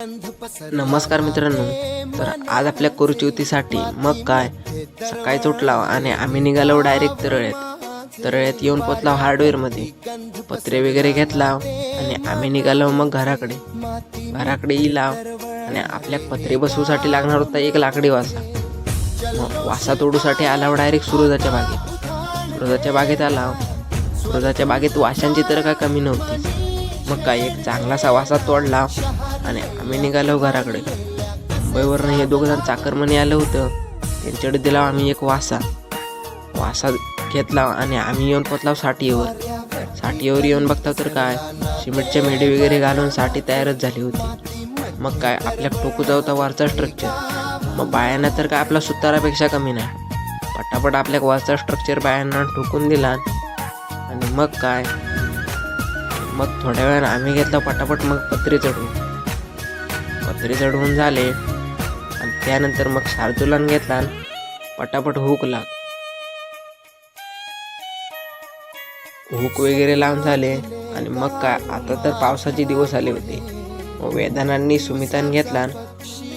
नमस्कार मित्रांनो, तर आज आपल्या कोरचिवतीसाठी मग काय सकाळीच उठला आणि आम्ही निघालो डायरेक्ट तरळ्यात येऊन पोचलो हार्डवेअरमध्ये. पत्रे वगैरे घेतला आणि आम्ही निघालो मग घराकडे इला आणि आपल्या पत्रे बसवूसाठी लागणार होता एक लाकडी वासा. मग वासा तोडूसाठी आला डायरेक्ट सुरोजाच्या बागेत आला. सुरोजाच्या बागेत वाशांची तर काय कमी नव्हती. मग काय एक चांगलासा वासा तोडला आणि आम्ही निघालो घराकडे. मुंबईवरनं हे दोघं चाकरमनी आलं होतं, त्यांच्याकडे दिला आम्ही एक वासा घेतला आणि आम्ही येऊन पोचलो साठीवर येऊन बघता तर काय सिमेंटच्या मेढे वगैरे घालून साठी तयारच झाली होती. मग काय आपल्या टोकूचा होता वरचा स्ट्रक्चर. मग बायांना तर काय आपला सुतारापेक्षा कमी नाही. पटापट आपल्या वरचा स्ट्रक्चर बायांना ठोकून दिला आणि मग थोड्या वेळानं आम्ही घेतला पटापट मग पत्रे चढवून झाले आणि त्यानंतर मग शार्दुलान घेतला पटापट हुक वगैरे लावून झाले. आणि मग काय आता तर पावसाचे दिवस आले होते. मग वेदानांनी सुमितान घेतला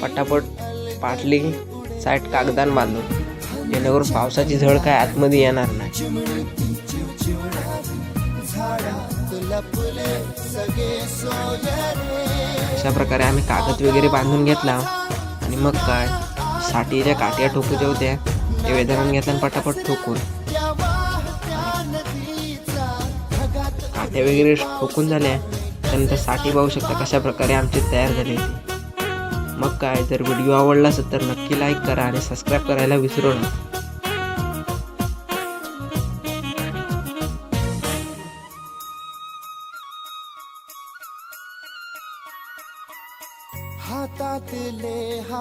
पटापट पाटली साईड कागदान बांधून, जेणेकरून पावसाची झळ काय आतमध्ये येणार नाही. अशा प्रकारे आम्ही कागद वगैरे बांधून घेतला आणि मग काय साठीच्या काट्या ठोकूच्या होत्या ते वेदानाने घेतला पटापट ठोकून काट्या वगैरे ठोकून झाल्या. त्यानंतर साठी पाहू शकता कशा प्रकारे आमची तयार झाली. मग काय जर व्हिडिओ आवडला असेल तर नक्की लाईक करा आणि सबस्क्राईब करायला विसरू नका. हातातले